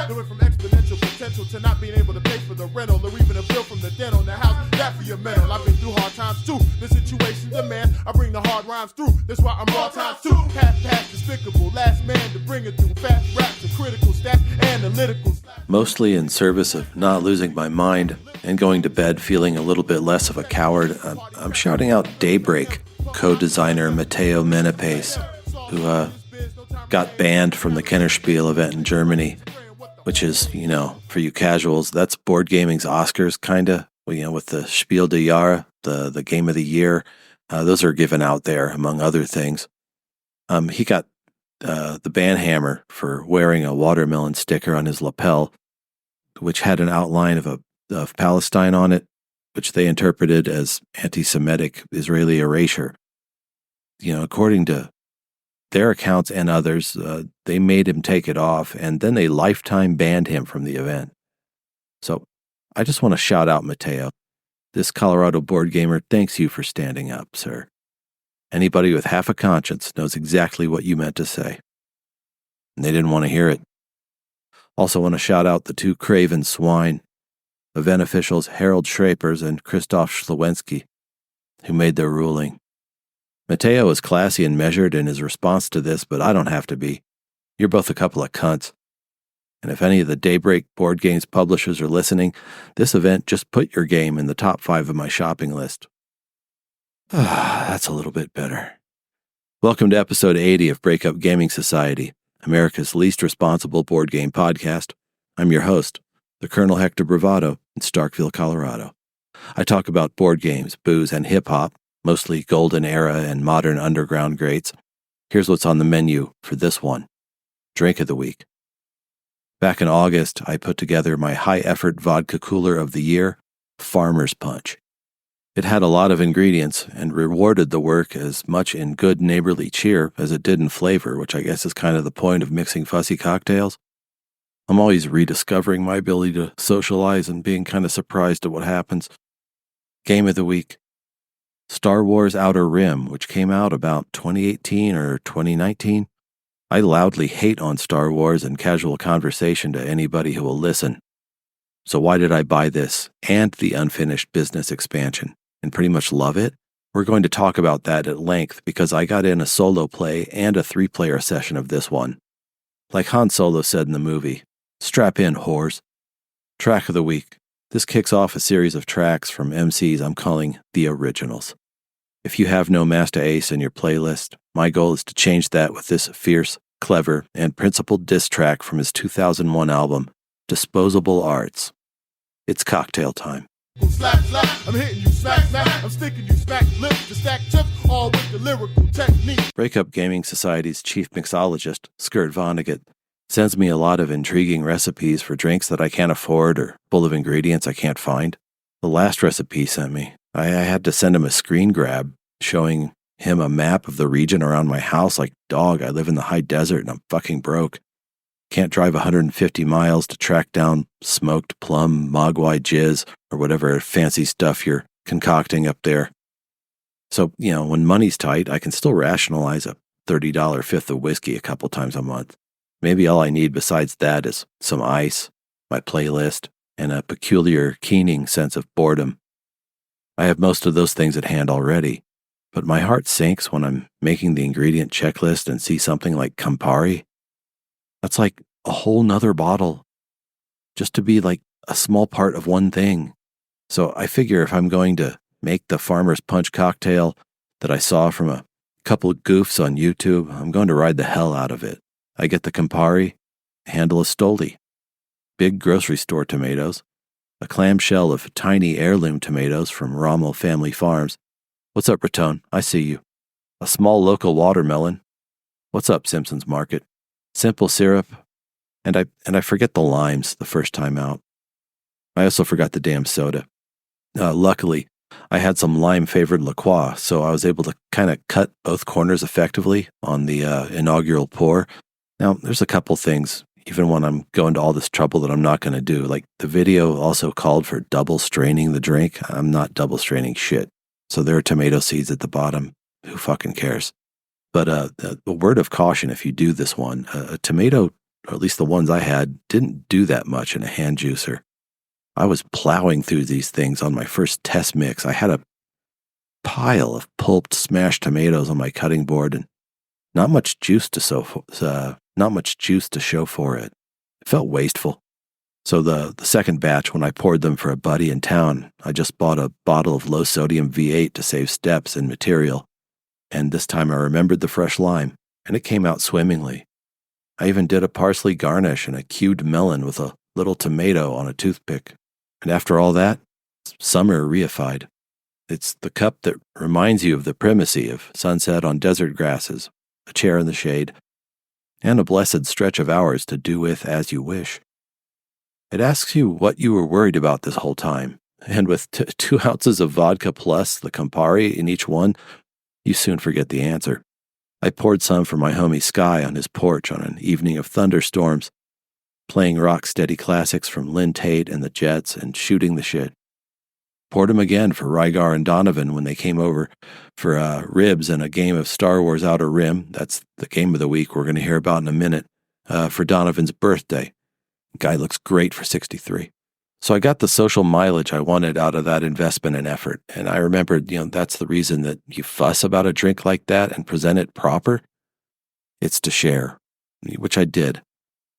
It went from exponential potential to not being able to pay for the rental or even a bill from the dental. Now how's that for your mental? I've been through hard times too. The situation demand I bring the hard rhymes through. That's why I'm raw times too. Half despicable, last man to bring it through. Fast raps and critical stats, analytical. Mostly in service of not losing my mind and going to bed feeling a little bit less of a coward, I'm shouting out Daybreak co-designer Matteo Menepace, who got banned from the Kennerspiel event in Germany, which is, for you casuals, that's board gaming's Oscars, kinda. With the Spiel des Jahres, the game of the year, those are given out there, among other things. He got the ban hammer for wearing a watermelon sticker on his lapel, which had an outline of Palestine on it, which they interpreted as anti-Semitic Israeli erasure. According to their accounts and others, they made him take it off, and then they lifetime banned him from the event. So I just want to shout out Matteo. This Colorado board gamer thanks you for standing up, sir. Anybody with half a conscience knows exactly what you meant to say. And they didn't want to hear it. Also want to shout out the two craven swine, event officials Harold Schrapers and Christoph Schlewensky, who made their ruling. Matteo is classy and measured in his response to this, but I don't have to be. You're both a couple of cunts. And if any of the Daybreak board games publishers are listening, this event just put your game in the top 5 of my shopping list. That's a little bit better. Welcome to episode 80 of Breakup Gaming Society, America's least responsible board game podcast. I'm your host, the Colonel Hector Bravado in Starkville, Colorado. I talk about board games, booze, and hip-hop, mostly golden era and modern underground greats. Here's what's on the menu for this one. Drink of the week. Back in August, I put together my high-effort vodka cooler of the year, Farmer's Punch. It had a lot of ingredients and rewarded the work as much in good neighborly cheer as it did in flavor, which I guess is kind of the point of mixing fussy cocktails. I'm always rediscovering my ability to socialize and being kind of surprised at what happens. Game of the week. Star Wars Outer Rim, which came out about 2018 or 2019. I loudly hate on Star Wars in casual conversation to anybody who will listen. So why did I buy this and the unfinished business expansion and pretty much love it? We're going to talk about that at length because I got in a solo play and a 3-player session of this one. Like Han Solo said in the movie, strap in, whores. Track of the week. This kicks off a series of tracks from MCs I'm calling the Originals. If you have no Masta Ace in your playlist, my goal is to change that with this fierce, clever, and principled diss track from his 2001 album, Disposable Arts. It's cocktail time. Slap, slap, I'm hitting you, smack, smack, I'm sticking you, smack, lips to stack chips, all with the lyrical technique. Breakup Gaming Society's chief mixologist, Skirt Vonnegut, sends me a lot of intriguing recipes for drinks that I can't afford or full of ingredients I can't find. The last recipe he sent me, I had to send him a screen grab showing him a map of the region around my house like, dog, I live in the high desert and I'm fucking broke. Can't drive 150 miles to track down smoked plum, mogwai jizz, or whatever fancy stuff you're concocting up there. So, when money's tight, I can still rationalize a $30 fifth of whiskey a couple times a month. Maybe all I need besides that is some ice, my playlist, and a peculiar, keening sense of boredom. I have most of those things at hand already, but my heart sinks when I'm making the ingredient checklist and see something like Campari. That's like a whole nother bottle, just to be like a small part of one thing. So I figure if I'm going to make the Farmer's Punch cocktail that I saw from a couple of goofs on YouTube, I'm going to ride the hell out of it. I get the Campari, handle of Stoli, big grocery store tomatoes, a clamshell of tiny heirloom tomatoes from Rommel Family Farms. What's up, Raton? I see you. A small local watermelon. What's up, Simpsons Market? Simple syrup, and I forget the limes the first time out. I also forgot the damn soda. Luckily, I had some lime-flavored La Croix, so I was able to kind of cut both corners effectively on the inaugural pour. Now, there's a couple things, even when I'm going to all this trouble, that I'm not going to do. Like, the video also called for double straining the drink. I'm not double straining shit. So there are tomato seeds at the bottom. Who fucking cares? But the word of caution, if you do this one, a tomato or at least the ones I had, didn't do that much in a hand juicer. I was plowing through these things on my first test mix. I had a pile of pulped smashed tomatoes on my cutting board and not much juice to show for it. It felt wasteful. So the second batch, when I poured them for a buddy in town, I just bought a bottle of low-sodium V8 to save steps and material. And this time I remembered the fresh lime, and it came out swimmingly. I even did a parsley garnish and a cubed melon with a little tomato on a toothpick. And after all that, summer reified. It's the cup that reminds you of the primacy of sunset on desert grasses, a chair in the shade, and a blessed stretch of hours to do with as you wish. It asks you what you were worried about this whole time, and with 2 ounces of vodka plus the Campari in each one, you soon forget the answer. I poured some for my homie Sky on his porch on an evening of thunderstorms, playing rock-steady classics from Lynn Tate and the Jets and shooting the shit. Poured him again for Rygar and Donovan when they came over for ribs and a game of Star Wars Outer Rim. That's the game of the week we're going to hear about in a minute, for Donovan's birthday. Guy looks great for 63. So I got the social mileage I wanted out of that investment and effort. And I remembered, that's the reason that you fuss about a drink like that and present it proper. It's to share, which I did.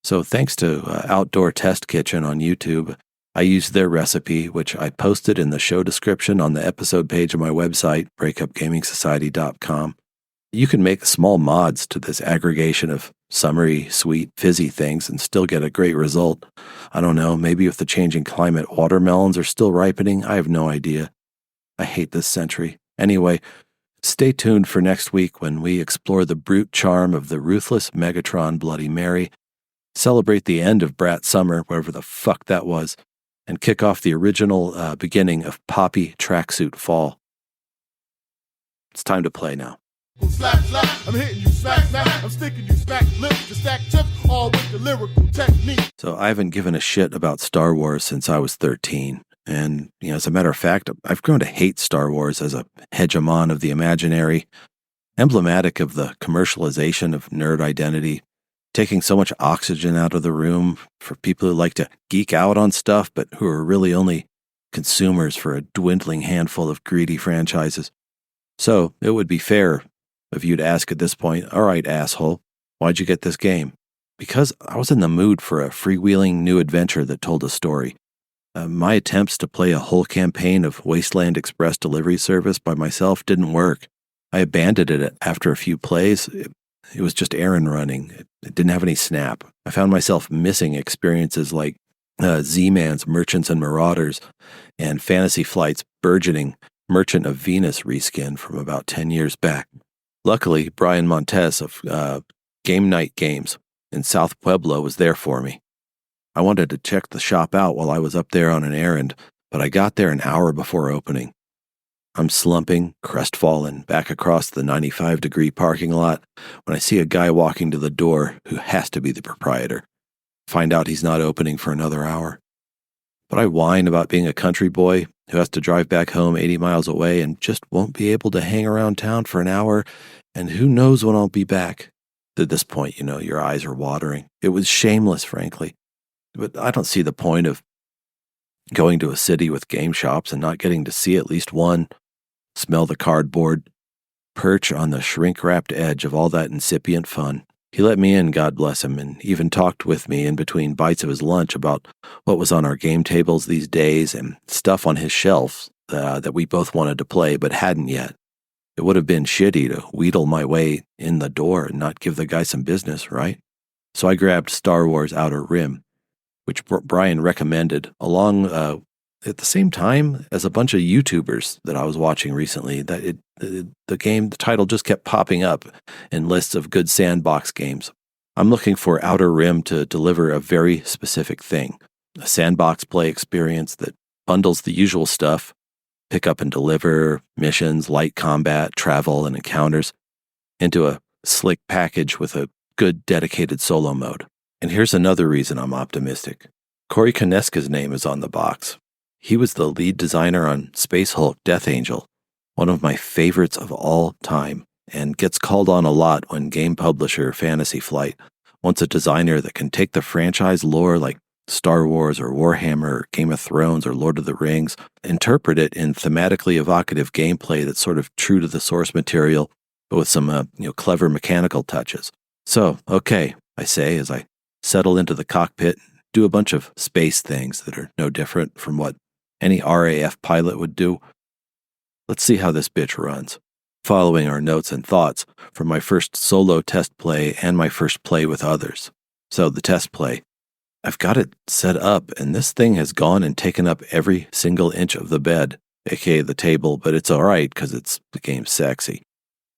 So thanks to Outdoor Test Kitchen on YouTube, I used their recipe, which I posted in the show description on the episode page of my website, breakupgamingsociety.com. You can make small mods to this aggregation of summery, sweet, fizzy things and still get a great result. I don't know, maybe with the changing climate, watermelons are still ripening. I have no idea. I hate this century. Anyway, stay tuned for next week when we explore the brute charm of the ruthless Megatron Bloody Mary, celebrate the end of Brat Summer, whatever the fuck that was, and kick off the original beginning of Poppy Tracksuit Fall. It's time to play now. Slap, slap, I'm hitting you, smack, smack, I'm sticking you, smack, lips to stack chips, all with the lyrical technique. So I haven't given a shit about Star Wars since I was 13. And, as a matter of fact, I've grown to hate Star Wars as a hegemon of the imaginary, emblematic of the commercialization of nerd identity, taking so much oxygen out of the room for people who like to geek out on stuff, but who are really only consumers for a dwindling handful of greedy franchises. So it would be fair if you'd ask at this point, all right, asshole, why'd you get this game? Because I was in the mood for a freewheeling new adventure that told a story. My attempts to play a whole campaign of Wasteland Express delivery service by myself didn't work. I abandoned it after a few plays. It was just errand running. It didn't have any snap. I found myself missing experiences like Z-Man's Merchants and Marauders and Fantasy Flight's burgeoning Merchant of Venus reskin from about 10 years back. Luckily, Brian Montes of Game Night Games in South Pueblo was there for me. I wanted to check the shop out while I was up there on an errand, but I got there an hour before opening. I'm slumping, crestfallen, back across the 95-degree parking lot when I see a guy walking to the door who has to be the proprietor. Find out he's not opening for another hour. But I whine about being a country boy who has to drive back home 80 miles away and just won't be able to hang around town for an hour, and who knows when I'll be back. At this point, your eyes are watering. It was shameless, frankly. But I don't see the point of going to a city with game shops and not getting to see at least one, smell the cardboard, perch on the shrink-wrapped edge of all that incipient fun. He let me in, God bless him, and even talked with me in between bites of his lunch about what was on our game tables these days and stuff on his shelves that we both wanted to play but hadn't yet. It would have been shitty to wheedle my way in the door and not give the guy some business, right? So I grabbed Star Wars Outer Rim, which Brian recommended, along at the same time as a bunch of YouTubers that I was watching recently. That the title just kept popping up in lists of good sandbox games. I'm looking for Outer Rim to deliver a very specific thing, a sandbox play experience that bundles the usual stuff, pick up and deliver, missions, light combat, travel, and encounters, into a slick package with a good dedicated solo mode. And here's another reason I'm optimistic. Corey Konieska's name is on the box. He was the lead designer on Space Hulk Death Angel, one of my favorites of all time, and gets called on a lot when game publisher Fantasy Flight wants a designer that can take the franchise lore like Star Wars or Warhammer or Game of Thrones or Lord of the Rings, interpret it in thematically evocative gameplay that's sort of true to the source material, but with some clever mechanical touches. So, okay, I say as I settle into the cockpit, do a bunch of space things that are no different from what any RAF pilot would do. Let's see how this bitch runs. Following our notes and thoughts from my first solo test play and my first play with others. So the test play. I've got it set up, and this thing has gone and taken up every single inch of the bed, aka the table, but it's alright because the game's sexy.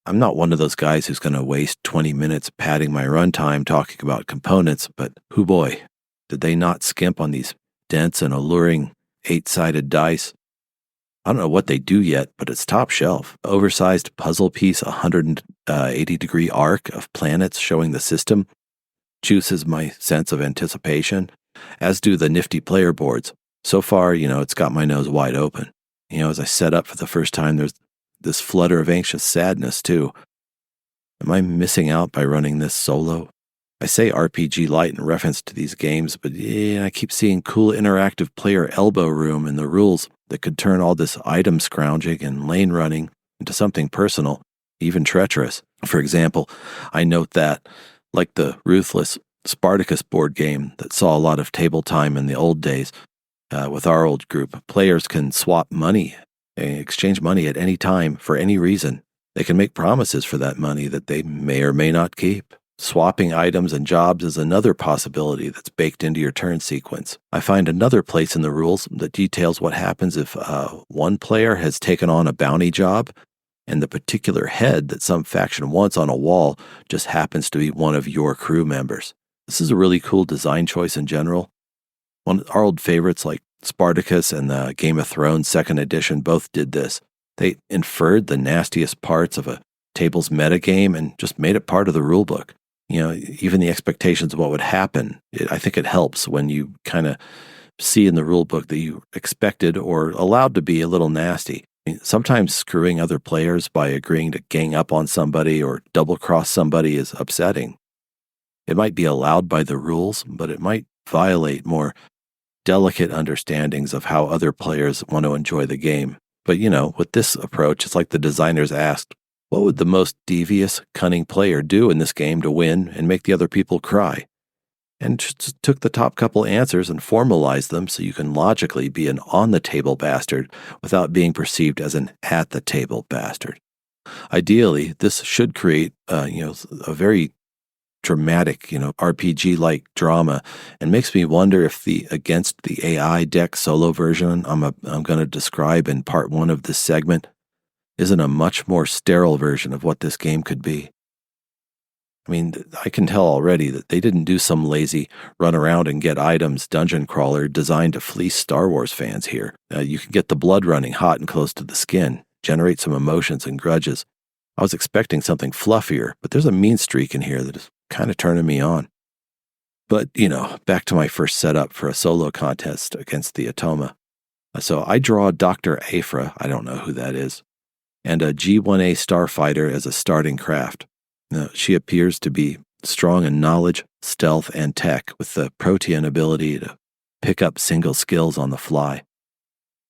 I'm not one of those guys who's going to waste 20 minutes padding my runtime talking about components, but hoo boy, did they not skimp on these dense and alluring 8-sided dice? I don't know what they do yet, but it's top shelf. Oversized puzzle piece, 180-degree arc of planets showing the system, juices my sense of anticipation, as do the nifty player boards. So far, it's got my nose wide open. As I set up for the first time, there's this flutter of anxious sadness, too. Am I missing out by running this solo? I say RPG light in reference to these games, but I keep seeing cool interactive player elbow room in the rules that could turn all this item scrounging and lane running into something personal, even treacherous. For example, I note that, like the ruthless Spartacus board game that saw a lot of table time in the old days, with our old group, players can swap money, exchange money at any time for any reason. They can make promises for that money that they may or may not keep. Swapping items and jobs is another possibility that's baked into your turn sequence. I find another place in the rules that details what happens if one player has taken on a bounty job and the particular head that some faction wants on a wall just happens to be one of your crew members. This is a really cool design choice in general. Our old favorites like Spartacus and the Game of Thrones 2nd edition both did this. They inferred the nastiest parts of a table's metagame and just made it part of the rulebook. Even the expectations of what would happen, I think it helps when you kind of see in the rulebook that you expected or allowed to be a little nasty. Sometimes screwing other players by agreeing to gang up on somebody or double-cross somebody is upsetting. It might be allowed by the rules, but it might violate more delicate understandings of how other players want to enjoy the game. But with this approach, it's like the designers asked, what would the most devious, cunning player do in this game to win and make the other people cry? And just took the top couple answers and formalized them so you can logically be an on-the-table bastard without being perceived as an at-the-table bastard. Ideally, this should create, a very dramatic, RPG-like drama, and makes me wonder if the Against the AI deck solo version I'm going to describe in part 1 of this segment isn't a much more sterile version of what this game could be. I can tell already that they didn't do some lazy run around and get items dungeon crawler designed to fleece Star Wars fans here. You can get the blood running hot and close to the skin, generate some emotions and grudges. I was expecting something fluffier, but there's a mean streak in here that is kind of turning me on. But, back to my first setup for a solo contest against the Atoma. So I draw Dr. Afra, I don't know who that is, and a G1A starfighter as a starting craft. Now, she appears to be strong in knowledge, stealth, and tech, with the protean ability to pick up single skills on the fly.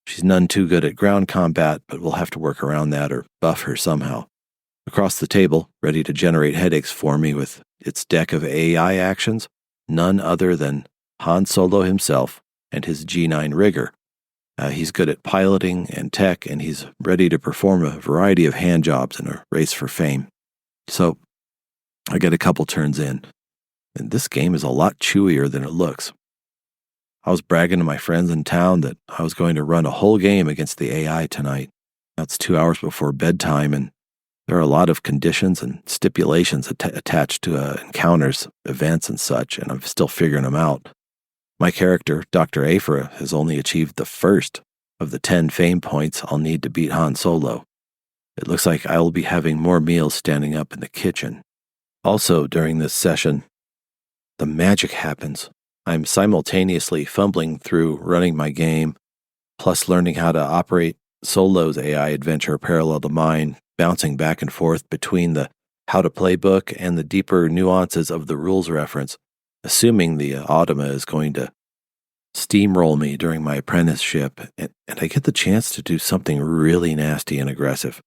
She's none too good at ground combat, but we'll have to work around that or buff her somehow. Across the table, ready to generate headaches for me with its deck of AI actions, none other than Han Solo himself and his G9 rigger. He's good at piloting and tech, and he's ready to perform a variety of hand jobs in a race for fame. So, I get a couple turns in, and this game is a lot chewier than it looks. I was bragging to my friends in town that I was going to run a whole game against the AI tonight. That's 2 hours before bedtime, and there are a lot of conditions and stipulations attached to encounters, events, and such, and I'm still figuring them out. My character, Dr. Afra, has only achieved the first of the 10 fame points I'll need to beat Han Solo. It looks like I will be having more meals standing up in the kitchen. Also, during this session, the magic happens. I'm simultaneously fumbling through running my game, plus learning how to operate Solo's AI adventure parallel to mine, bouncing back and forth between the how to play book, and the deeper nuances of the rules reference, assuming the automa is going to steamroll me during my apprenticeship, and I get the chance to do something really nasty and aggressive.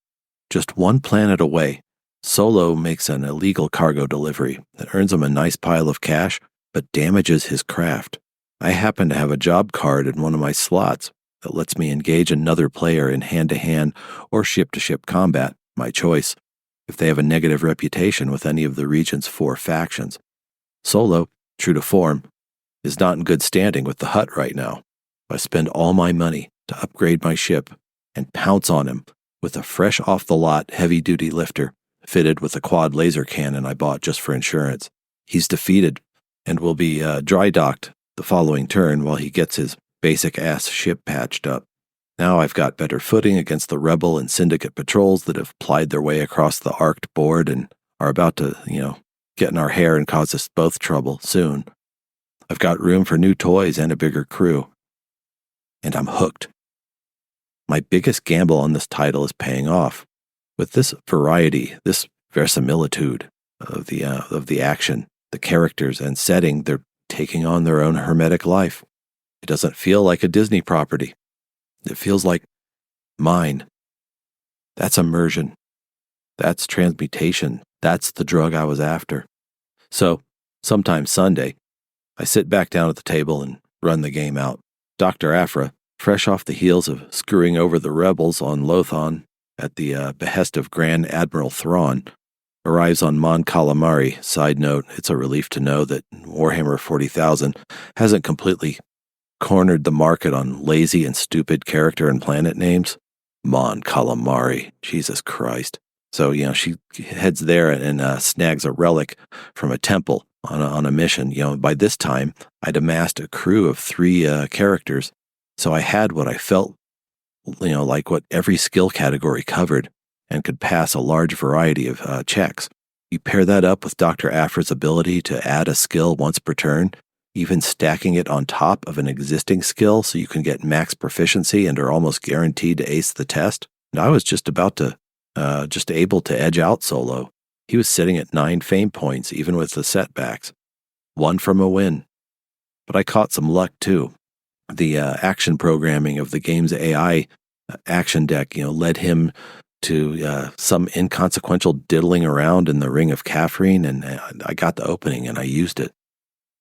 Just one planet away, Solo makes an illegal cargo delivery that earns him a nice pile of cash, but damages his craft. I happen to have a job card in one of my slots that lets me engage another player in hand-to-hand or ship-to-ship combat, my choice, if they have a negative reputation with any of the region's 4 factions. Solo, true to form, is not in good standing with the Hutt right now. I spend all my money to upgrade my ship and pounce on him with a fresh off-the-lot heavy-duty lifter fitted with a quad laser cannon I bought just for insurance. He's defeated and will be dry-docked the following turn while he gets his basic-ass ship patched up. Now I've got better footing against the Rebel and Syndicate patrols that have plied their way across the arced board and are about to, get in our hair and cause us both trouble soon. I've got room for new toys and a bigger crew. And I'm hooked. My biggest gamble on this title is paying off. With this variety, this verisimilitude of the action, the characters and setting, they're taking on their own hermetic life. It doesn't feel like a Disney property. It feels like mine. That's immersion. That's transmutation. That's the drug I was after. So, sometime Sunday, I sit back down at the table and run the game out. Dr. Aphra, fresh off the heels of screwing over the rebels on Lothon at the behest of Grand Admiral Thrawn, arrives on Mon Calamari. Side note, it's a relief to know that Warhammer 40,000 hasn't completely cornered the market on lazy and stupid character and planet names. Mon Calamari, Jesus Christ. So, she heads there and snags a relic from a temple on a mission. By this time, I'd amassed a crew of 3 characters, so I had what I felt, like what every skill category covered and could pass a large variety of checks. You pair that up with Dr. Aphra's ability to add a skill once per turn, even stacking it on top of an existing skill so you can get max proficiency and are almost guaranteed to ace the test. And I was just able to edge out Solo. He was sitting at 9 fame points, even with the setbacks. 1 from a win. But I caught some luck, too. The action programming of the game's AI action deck, led him to some inconsequential diddling around in the Ring of Catherine, and I got the opening and I used it.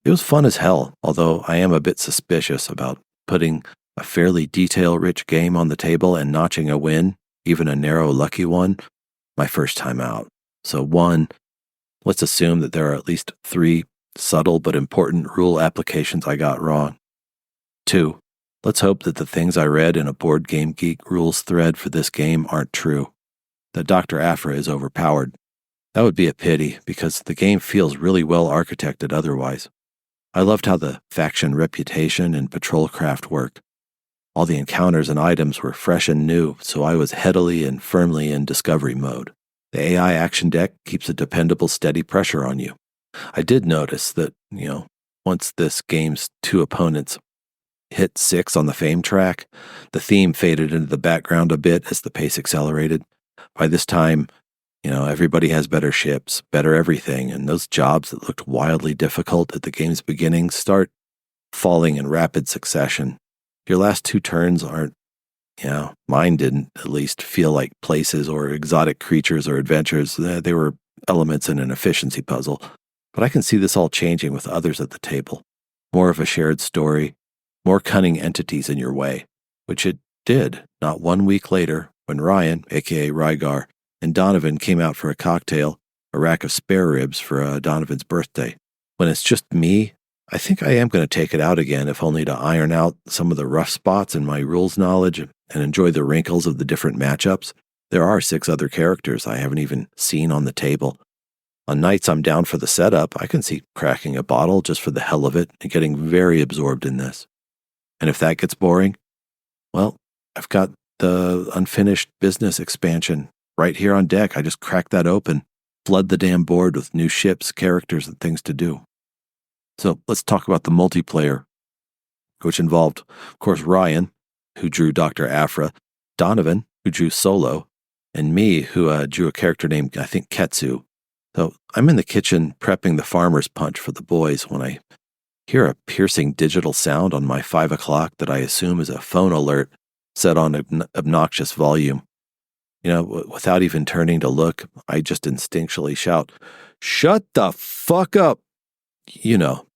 It was fun as hell, although I am a bit suspicious about putting a fairly detail-rich game on the table and notching a win, even a narrow lucky one, my first time out. So 1, let's assume that there are at least 3 subtle but important rule applications I got wrong. 2, let's hope that the things I read in a Board Game Geek rules thread for this game aren't true, that Dr. Aphra is overpowered. That would be a pity, because the game feels really well architected otherwise. I loved how the faction reputation and patrol craft worked. All the encounters and items were fresh and new, so I was headily and firmly in discovery mode. The AI action deck keeps a dependable, steady pressure on you. I did notice that, once this game's 2 opponents hit 6 on the fame track, the theme faded into the background a bit as the pace accelerated. By this time, everybody has better ships, better everything, and those jobs that looked wildly difficult at the game's beginning start falling in rapid succession. Your last 2 turns aren't, mine didn't at least feel like places or exotic creatures or adventures. They were elements in an efficiency puzzle. But I can see this all changing with others at the table. More of a shared story, more cunning entities in your way, which it did not 1 week later when Ryan, aka Rygar, and Donovan came out for a cocktail, a rack of spare ribs for Donovan's birthday. When it's just me, I think I am going to take it out again, if only to iron out some of the rough spots in my rules knowledge and enjoy the wrinkles of the different matchups. There are 6 other characters I haven't even seen on the table. On nights I'm down for the setup, I can see cracking a bottle just for the hell of it and getting very absorbed in this. And if that gets boring, well, I've got the unfinished business expansion right here on deck. I just crack that open, flood the damn board with new ships, characters, and things to do. So let's talk about the multiplayer, which involved, of course, Ryan, who drew Dr. Aphra, Donovan, who drew Solo, and me, who drew a character named, I think, Ketsu. So I'm in the kitchen prepping the farmer's punch for the boys when I hear a piercing digital sound on my 5 o'clock that I assume is a phone alert set on obnoxious volume. Without even turning to look, I just instinctually shout, "Shut the fuck up!"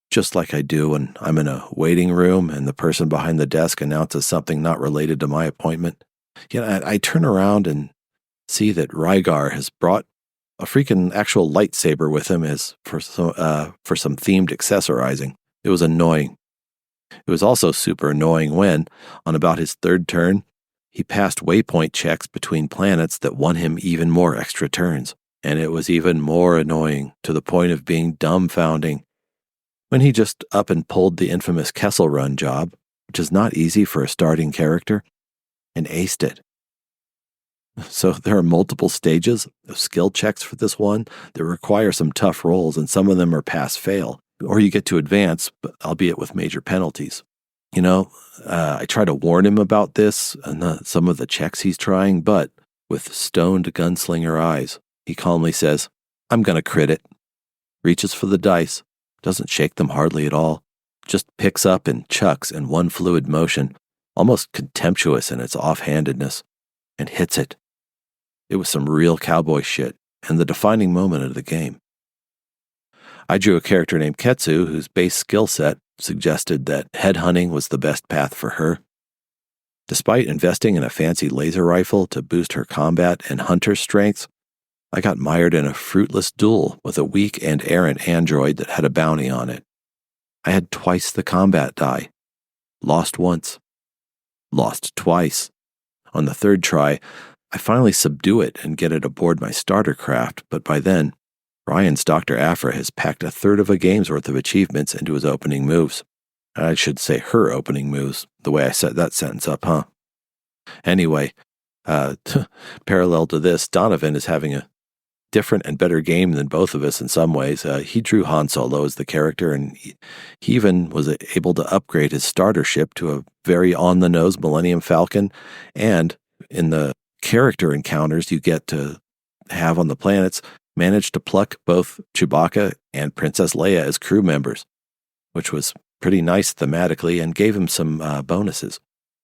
Just like I do when I'm in a waiting room and the person behind the desk announces something not related to my appointment. I turn around and see that Rygar has brought a freaking actual lightsaber with him as for some themed accessorizing. It was annoying. It was also super annoying when, on about his third turn, he passed waypoint checks between planets that won him even more extra turns. And it was even more annoying to the point of being dumbfounding when he just up and pulled the infamous Kessel Run job, which is not easy for a starting character, and aced it. So there are multiple stages of skill checks for this one that require some tough rolls, and some of them are pass-fail, or you get to advance, but albeit with major penalties. I try to warn him about this and some of the checks he's trying, but with stoned gunslinger eyes, he calmly says, "I'm going to crit it." Reaches for the dice, doesn't shake them hardly at all, just picks up and chucks in one fluid motion, almost contemptuous in its offhandedness, and hits it. It was some real cowboy shit, and the defining moment of the game. I drew a character named Ketsu, whose base skill set suggested that headhunting was the best path for her. Despite investing in a fancy laser rifle to boost her combat and hunter strengths, I got mired in a fruitless duel with a weak and errant android that had a bounty on it. I had twice the combat die. Lost once. Lost twice. On the third try, I finally subdue it and get it aboard my starter craft, but by then, Ryan's Dr. Afra has packed a third of a game's worth of achievements into his opening moves. I should say her opening moves, the way I set that sentence up, huh? Anyway, parallel to this, Donovan is having a different and better game than both of us in some ways. He drew Han Solo as the character, and he even was able to upgrade his starter ship to a very on-the-nose Millennium Falcon, and in the character encounters you get to have on the planets, managed to pluck both Chewbacca and Princess Leia as crew members, which was pretty nice thematically and gave him some bonuses.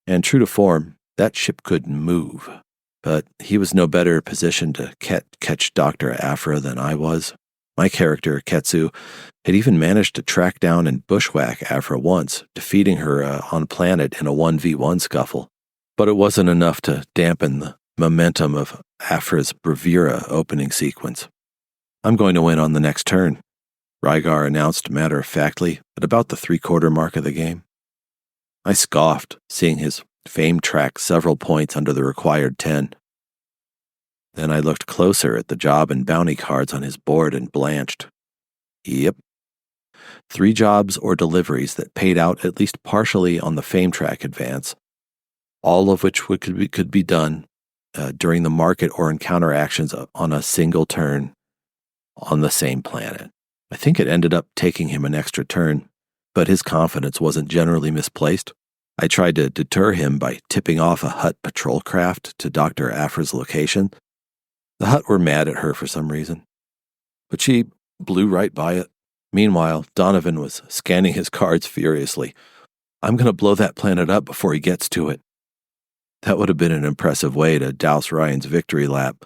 And true to form, that ship couldn't move. But he was no better positioned to catch Dr. Afra than I was. My character, Ketsu, had even managed to track down and bushwhack Afra once, defeating her on planet in a 1v1 scuffle. But it wasn't enough to dampen the momentum of Afra's bravura opening sequence. "I'm going to win on the next turn," Rygar announced matter-of-factly at about the 3/4 mark of the game. I scoffed, seeing his fame track several points under the required 10. Then I looked closer at the job and bounty cards on his board and blanched. Yep. 3 jobs or deliveries that paid out at least partially on the fame track advance, all of which could be done during the market or encounter actions on a single turn on the same planet. I think it ended up taking him an extra turn, but his confidence wasn't generally misplaced. I tried to deter him by tipping off a Hutt patrol craft to Dr. Afra's location. The Hutt were mad at her for some reason, but she blew right by it. Meanwhile, Donovan was scanning his cards furiously. "I'm going to blow that planet up before he gets to it." That would have been an impressive way to douse Ryan's victory lap,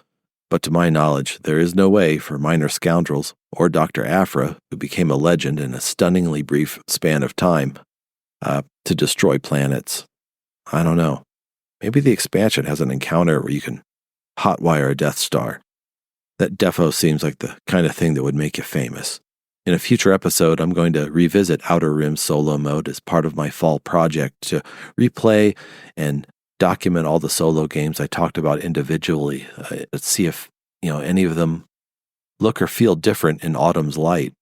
but to my knowledge, there is no way for minor scoundrels, or Dr. Afra, who became a legend in a stunningly brief span of time, to destroy planets. I don't know. Maybe the expansion has an encounter where you can hotwire a Death Star. That defo seems like the kind of thing that would make you famous. In a future episode, I'm going to revisit Outer Rim solo mode as part of my fall project to replay and document all the solo games I talked about individually. Let's see if any of them look or feel different in autumn's light.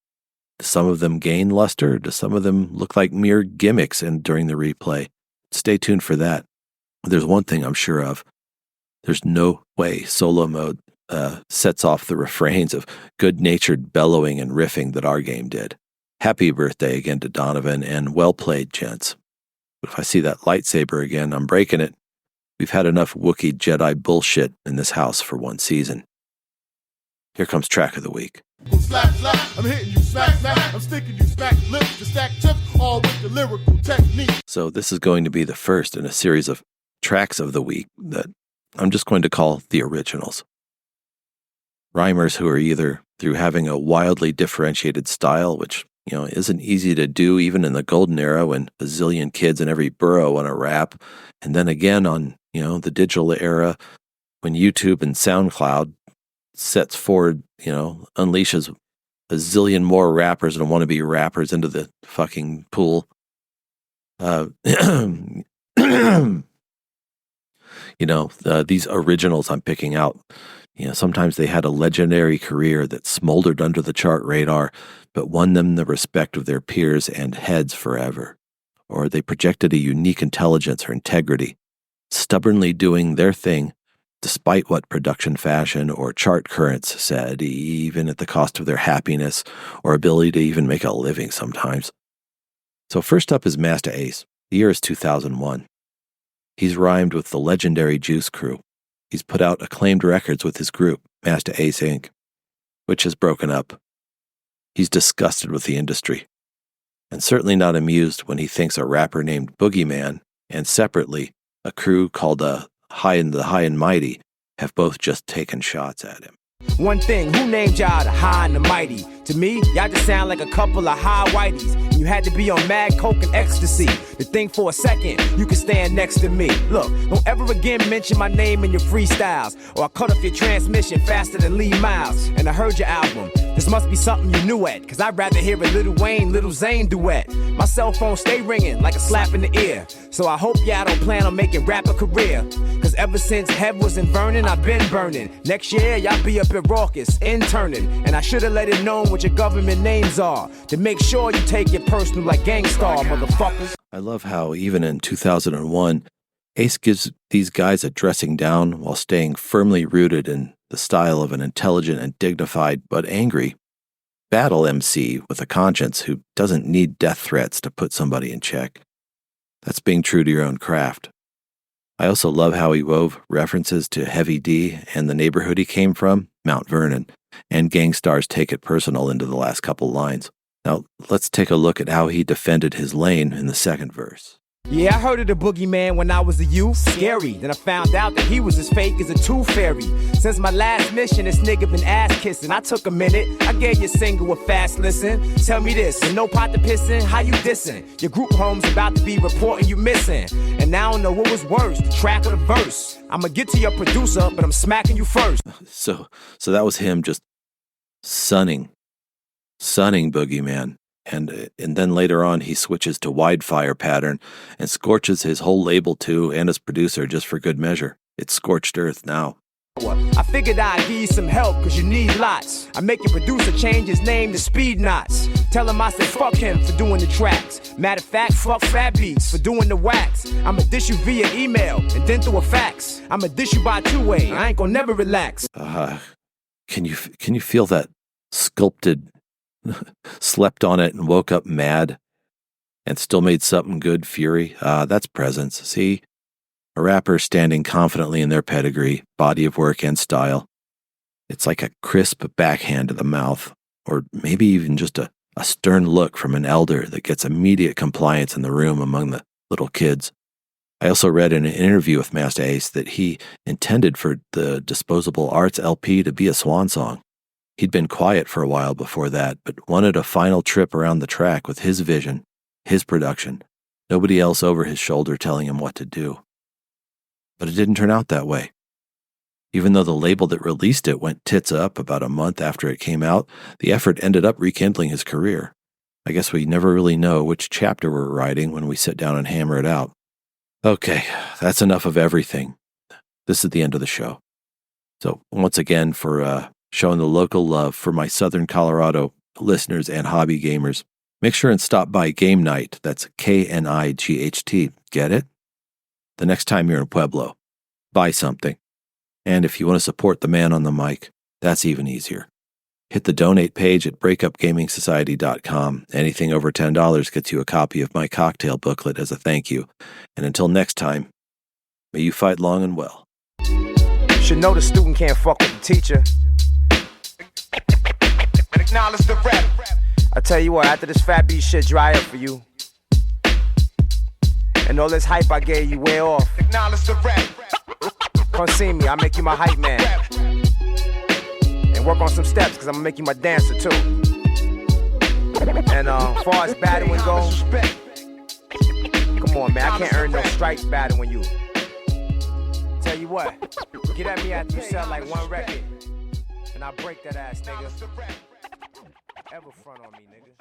Do some of them gain luster? Do some of them look like mere gimmicks during the replay? Stay tuned for that. There's one thing I'm sure of. There's no way solo mode sets off the refrains of good-natured bellowing and riffing that our game did. Happy birthday again to Donovan, and well played, gents. But if I see that lightsaber again, I'm breaking it. We've had enough Wookiee Jedi bullshit in this house for one season. Here comes Track of the Week. Slap, slap, I'm hitting you smack, smack. I'm sticking you smack lips to stack chips, all with the lyrical technique. So this is going to be the first in a series of tracks of the week that I'm just going to call the originals. Rhymers who are either through having a wildly differentiated style, which, isn't easy to do even in the golden era when a zillion kids in every borough want to rap, and then again on, the digital era when YouTube and SoundCloud sets forward, unleashes a zillion more rappers and wannabe rappers into the fucking pool. These originals I'm picking out, sometimes they had a legendary career that smoldered under the chart radar, but won them the respect of their peers and heads forever. Or they projected a unique intelligence or integrity, stubbornly doing their thing despite what production fashion or chart currents said, even at the cost of their happiness or ability to even make a living sometimes. So first up is Masta Ace. The year is 2001. He's rhymed with the legendary Juice Crew. He's put out acclaimed records with his group, Masta Ace Inc., which has broken up. He's disgusted with the industry, and certainly not amused when he thinks a rapper named Boogeyman and separately a crew called the High and Mighty have both just taken shots at him. One thing, who named y'all the High and the Mighty? To me, y'all just sound like a couple of high whiteys. And you had to be on mad coke and ecstasy to think for a second you could stand next to me. Look, don't ever again mention my name in your freestyles, or I'll cut off your transmission faster than Lee Miles. And I heard your album. This must be something you knew at, cause I'd rather hear a Lil Wayne, Lil Zane duet. My cell phone stay ringing like a slap in the ear. So I hope y'all don't plan on making rap a career. Cause ever since Hev wasn't burning, I've been burning. Next year, y'all be up at Raucous, interning. And I should've let it known what your government names are, to make sure you take it personal like Gangstar, motherfuckers. I love how even in 2001, Ace gives these guys a dressing down while staying firmly rooted in the style of an intelligent and dignified but angry battle MC with a conscience who doesn't need death threats to put somebody in check. That's being true to your own craft. I also love how he wove references to Heavy D and the neighborhood he came from, Mount Vernon, and Gangstar's Take It Personal into the last couple lines. Now, let's take a look at how he defended his lane in the second verse. Yeah, I heard of the boogeyman when I was a youth. Scary. Then I found out that he was as fake as a tooth fairy. Since my last mission, this nigga been ass kissing. I took a minute. I gave your single a fast listen. Tell me this, with no pot to pissin', how you dissing? Your group home's about to be reporting you missing. And I don't know what was worse, the track or the verse. I'ma get to your producer, but I'm smacking you first. So that was him just sunning Boogeyman. And then later on, he switches to Widefire pattern and scorches his whole label too and his producer just for good measure. It's scorched earth now. I figured I'd give you some help cause you need lots. I make your producer change his name to Speed Knots. Tell him I said fuck him for doing the tracks. Matter of fact, fuck Fat Beats for doing the wax. I'ma dish you via email and then through a fax. I'ma dish you by two-way. I ain't gonna never relax. Can you feel that sculpted, slept on it and woke up mad and still made something good fury? That's presence. See? A rapper standing confidently in their pedigree, body of work, and style. It's like a crisp backhand to the mouth, or maybe even just a stern look from an elder that gets immediate compliance in the room among the little kids. I also read in an interview with Masta Ace that he intended for the Disposable Arts LP to be a swan song. He'd been quiet for a while before that, but wanted a final trip around the track with his vision, his production, nobody else over his shoulder telling him what to do. But it didn't turn out that way. Even though the label that released it went tits up about a month after it came out, the effort ended up rekindling his career. I guess we never really know which chapter we're writing when we sit down and hammer it out. Okay, that's enough of everything. This is the end of the show. So once again, for showing the local love for my Southern Colorado listeners and hobby gamers, make sure and stop by Game Night. That's KNIGHT. Get it? The next time you're in Pueblo, buy something. And if you want to support the man on the mic, that's even easier. Hit the donate page at breakupgamingsociety.com. Anything over $10 gets you a copy of my cocktail booklet as a thank you. And until next time, may you fight long and well. Should know the student can't fuck with the teacher. and acknowledge the rap. I tell you what, after this fat beat shit dry up for you, and all this hype I gave you wear off, acknowledge the rap. Come see me, I'll make you my hype man. And work on some steps, cause I'm gonna make you my dancer too. And as far as battling goes, come on man, I can't earn no stripes battling you. Tell you what, get at me after you sell like one record, and I'll break that ass, nigga. Ever front on me, nigga.